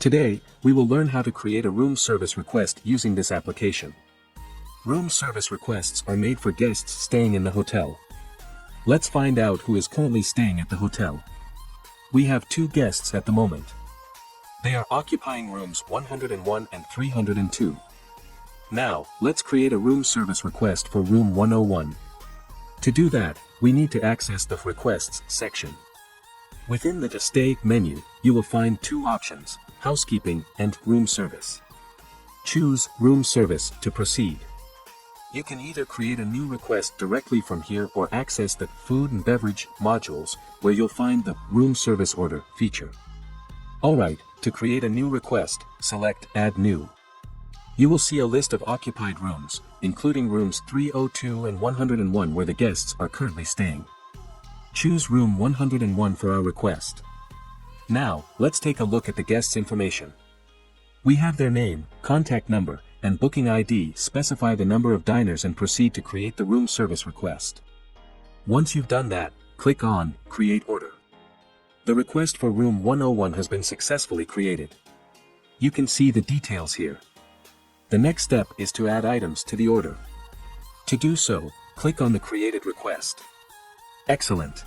Today, we will learn how to create a room service request using this application. Room service requests are made for guests staying in the hotel. Let's find out who is currently staying at the hotel. We have 2 guests at the moment. They are occupying rooms 101 and 302. Now, let's create a room service request for room 101. To do that, we need to access the Requests section. Within the To Stay menu, you will find 2 options, Housekeeping and Room Service. Choose Room Service to proceed. You can either create a new request directly from here or access the Food and Beverage modules, where you'll find the Room Service Order feature. Alright, to create a new request, select Add New. You will see a list of occupied rooms, including rooms 302 and 101 where the guests are currently staying. Choose room 101 for our request. Now, let's take a look at the guest's information. We have their name, contact number, and booking ID. Specify the number of diners and proceed to create the room service request. Once you've done that, click on Create Order. The request for room 101 has been successfully created. You can see the details here. The next step is to add items to the order. To do so, click on the created request. Excellent.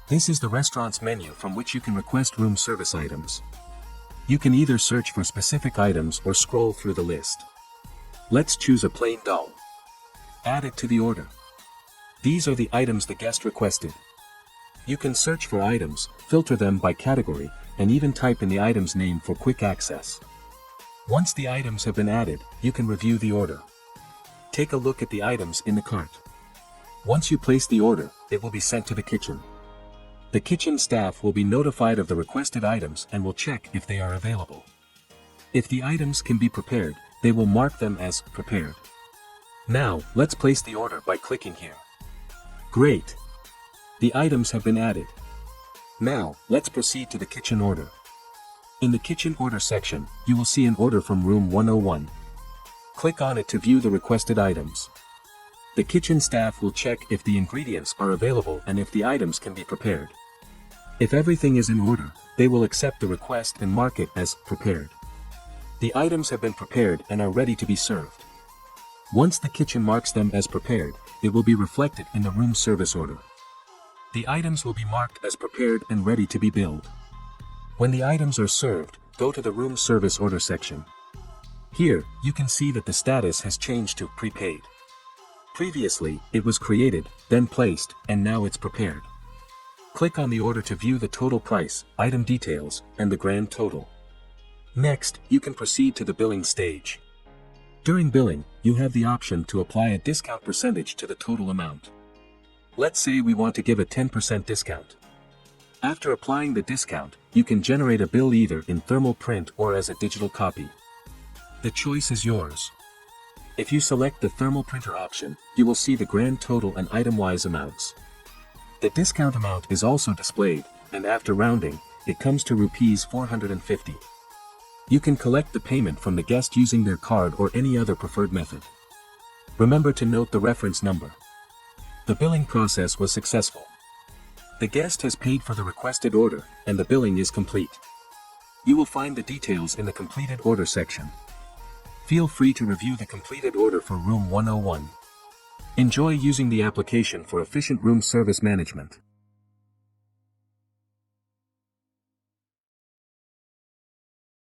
This is the restaurant's menu from which you can request room service items. You can either search for specific items or scroll through the list. Let's choose a plain dal. Add it to the order. These are the items the guest requested. You can search for items, filter them by category, and even type in the item's name for quick access. Once the items have been added, you can review the order. Take a look at the items in the cart. Once you place the order, it will be sent to the kitchen. The kitchen staff will be notified of the requested items and will check if they are available. If the items can be prepared, they will mark them as prepared. Now, let's place the order by clicking here. Great! The items have been added. Now, let's proceed to the kitchen order. In the kitchen order section, you will see an order from room 101. Click on it to view the requested items. The kitchen staff will check if the ingredients are available and if the items can be prepared. If everything is in order, they will accept the request and mark it as prepared. The items have been prepared and are ready to be served. Once the kitchen marks them as prepared, it will be reflected in the room service order. The items will be marked as prepared and ready to be billed. When the items are served, go to the room service order section. Here, you can see that the status has changed to prepaid. Previously, it was created, then placed, and now it's prepared. Click on the order to view the total price, item details, and the grand total. Next, you can proceed to the billing stage. During billing, you have the option to apply a discount percentage to the total amount. Let's say we want to give a 10% discount. After applying the discount, you can generate a bill either in thermal print or as a digital copy. The choice is yours. If you select the thermal printer option, you will see the grand total and item-wise amounts. The discount amount is also displayed, and after rounding, it comes to Rs 450. You can collect the payment from the guest using their card or any other preferred method. Remember to note the reference number. The billing process was successful. The guest has paid for the requested order, and the billing is complete. You will find the details in the completed order section. Feel free to review the completed order for room 101. Enjoy using the application for efficient room service management.